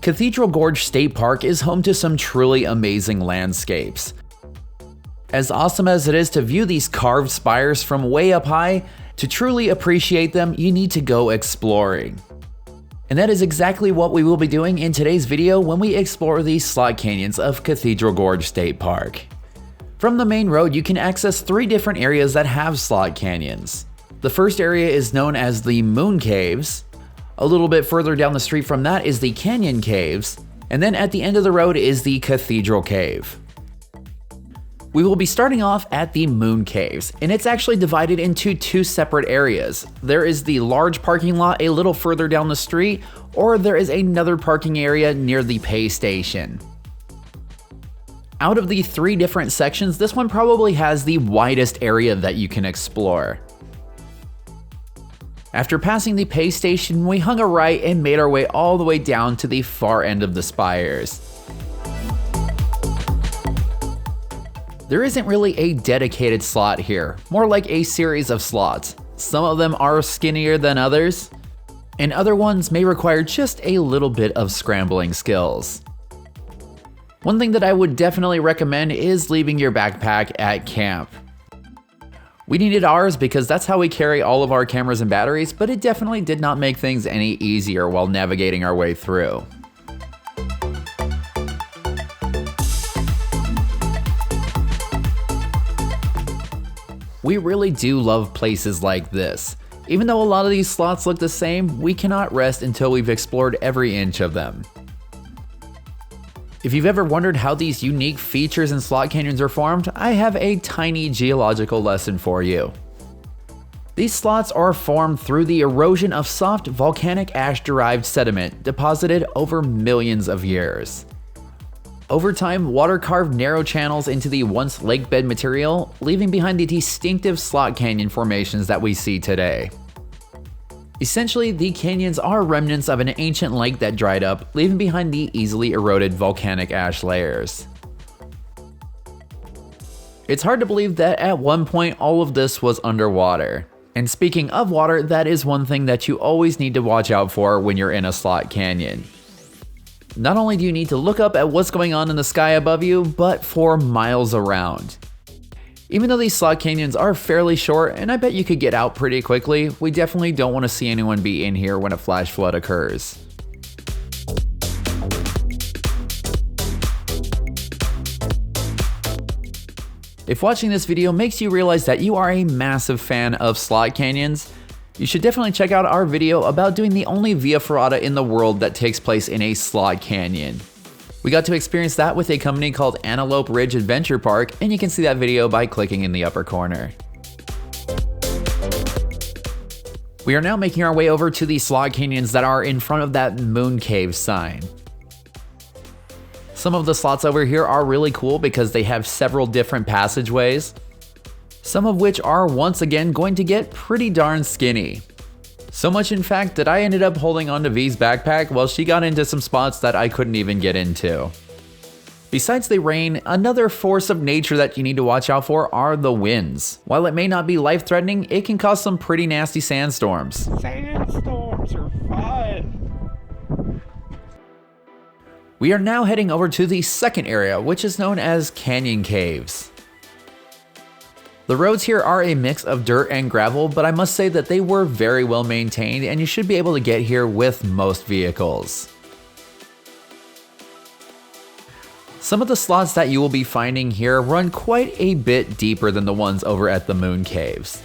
Cathedral Gorge State Park is home to some truly amazing landscapes. As awesome as it is to view these carved spires from way up high, to truly appreciate them, you need to go exploring. And that is exactly what we will be doing in today's video when we explore the slot canyons of Cathedral Gorge State Park. From the main road, you can access 3 different areas that have slot canyons. The first area is known as the Moon Caves. A little bit further down the street from that is the Canyon Caves, and then at the end of the road is the Cathedral Cave. We will be starting off at the Moon Caves, and it's actually divided into 2 separate areas. There is the large parking lot a little further down the street, or there is another parking area near the pay station. Out of the 3 different sections, this one probably has the widest area that you can explore. After passing the pay station, we hung a right and made our way all the way down to the far end of the spires. There isn't really a dedicated slot here, more like a series of slots. Some of them are skinnier than others, and other ones may require just a little bit of scrambling skills. One thing that I would definitely recommend is leaving your backpack at camp. We needed ours because that's how we carry all of our cameras and batteries, but it definitely did not make things any easier while navigating our way through. We really do love places like this. Even though a lot of these slots look the same, we cannot rest until we've explored every inch of them. If you've ever wondered how these unique features in slot canyons are formed, I have a tiny geological lesson for you. These slots are formed through the erosion of soft volcanic ash-derived sediment deposited over millions of years. Over time, water carved narrow channels into the once lake bed material, leaving behind the distinctive slot canyon formations that we see today. Essentially, the canyons are remnants of an ancient lake that dried up, leaving behind the easily eroded volcanic ash layers. It's hard to believe that at one point all of this was underwater. And speaking of water, that is one thing that you always need to watch out for when you're in a slot canyon. Not only do you need to look up at what's going on in the sky above you, but for miles around. Even though these slot canyons are fairly short, and I bet you could get out pretty quickly, we definitely don't want to see anyone be in here when a flash flood occurs. If watching this video makes you realize that you are a massive fan of slot canyons, you should definitely check out our video about doing the only via ferrata in the world that takes place in a slot canyon. We got to experience that with a company called Antelope Ridge Adventure Park, and you can see that video by clicking in the upper corner. We are now making our way over to the slot canyons that are in front of that Moon Cave sign. Some of the slots over here are really cool because they have several different passageways, some of which are once again going to get pretty darn skinny. So much in fact that I ended up holding onto V's backpack while she got into some spots that I couldn't even get into. Besides the rain, another force of nature that you need to watch out for are the winds. While it may not be life-threatening, it can cause some pretty nasty sandstorms. Sandstorms are fun! We are now heading over to the second area, which is known as Canyon Caves. The roads here are a mix of dirt and gravel, but I must say that they were very well maintained and you should be able to get here with most vehicles. Some of the slots that you will be finding here run quite a bit deeper than the ones over at the Moon Caves.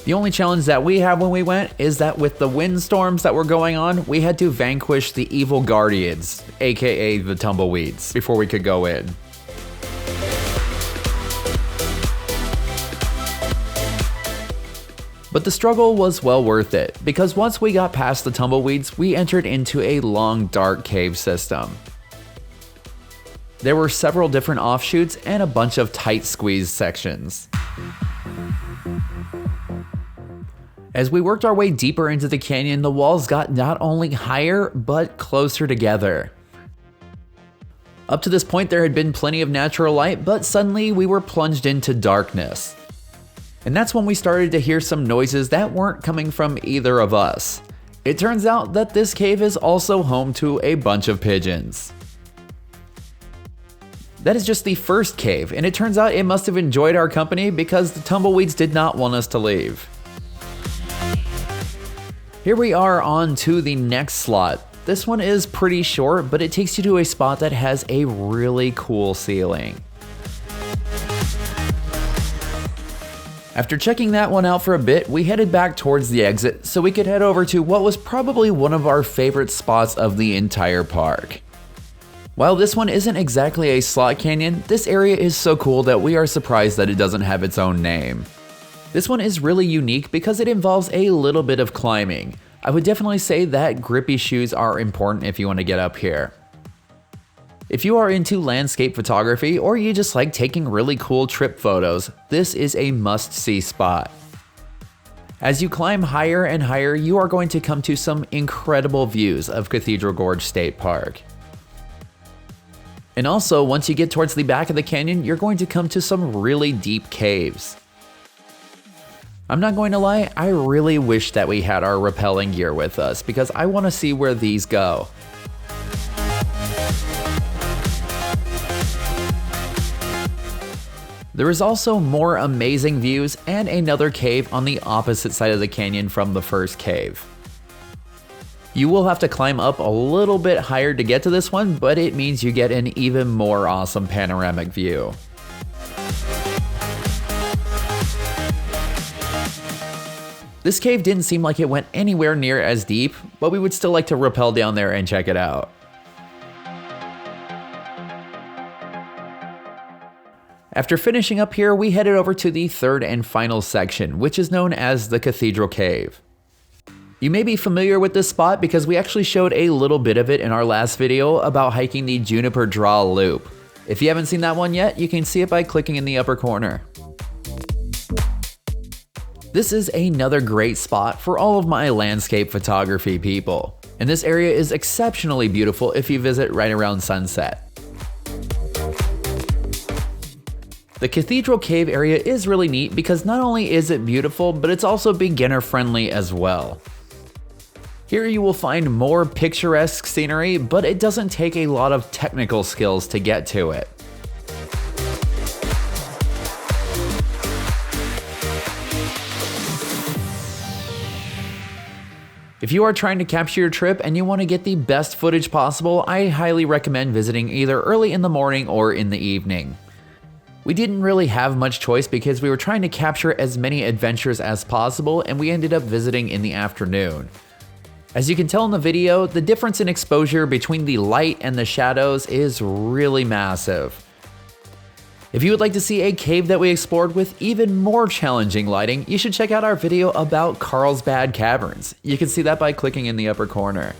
The only challenge that we had when we went is that with the windstorms that were going on, we had to vanquish the evil guardians, aka the tumbleweeds, before we could go in. But the struggle was well worth it, because once we got past the tumbleweeds, we entered into a long, dark cave system. There were several different offshoots and a bunch of tight squeezed sections. As we worked our way deeper into the canyon, the walls got not only higher, but closer together. Up to this point, there had been plenty of natural light, but suddenly we were plunged into darkness. And that's when we started to hear some noises that weren't coming from either of us. It turns out that this cave is also home to a bunch of pigeons. That is just the first cave, and it turns out it must have enjoyed our company because the tumbleweeds did not want us to leave. Here we are on to the next slot. This one is pretty short, but it takes you to a spot that has a really cool ceiling. After checking that one out for a bit, we headed back towards the exit so we could head over to what was probably one of our favorite spots of the entire park. While this one isn't exactly a slot canyon, this area is so cool that we are surprised that it doesn't have its own name. This one is really unique because it involves a little bit of climbing. I would definitely say that grippy shoes are important if you want to get up here. If you are into landscape photography or you just like taking really cool trip photos, this is a must-see spot. As you climb higher and higher, you are going to come to some incredible views of Cathedral Gorge State Park. And also, once you get towards the back of the canyon, you're going to come to some really deep caves. I'm not going to lie, I really wish that we had our rappelling gear with us because I want to see where these go. There is also more amazing views and another cave on the opposite side of the canyon from the first cave. You will have to climb up a little bit higher to get to this one, but it means you get an even more awesome panoramic view. This cave didn't seem like it went anywhere near as deep, but we would still like to rappel down there and check it out. After finishing up here, we headed over to the third and final section, which is known as the Cathedral Cave. You may be familiar with this spot because we actually showed a little bit of it in our last video about hiking the Juniper Draw Loop. If you haven't seen that one yet, you can see it by clicking in the upper corner. This is another great spot for all of my landscape photography people, and this area is exceptionally beautiful if you visit right around sunset. The Cathedral Cave area is really neat because not only is it beautiful, but it's also beginner friendly as well. Here you will find more picturesque scenery, but it doesn't take a lot of technical skills to get to it. If you are trying to capture your trip and you want to get the best footage possible, I highly recommend visiting either early in the morning or in the evening. We didn't really have much choice because we were trying to capture as many adventures as possible, and we ended up visiting in the afternoon. As you can tell in the video, the difference in exposure between the light and the shadows is really massive. If you would like to see a cave that we explored with even more challenging lighting, you should check out our video about Carlsbad Caverns. You can see that by clicking in the upper corner.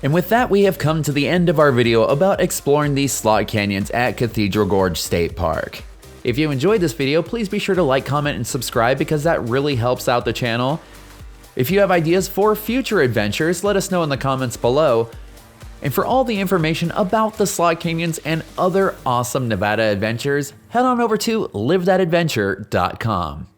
And with that, we have come to the end of our video about exploring these slot canyons at Cathedral Gorge State Park. If you enjoyed this video, please be sure to like, comment, and subscribe because that really helps out the channel. If you have ideas for future adventures, let us know in the comments below. And for all the information about the slot canyons and other awesome Nevada adventures, head on over to livethatadventure.com.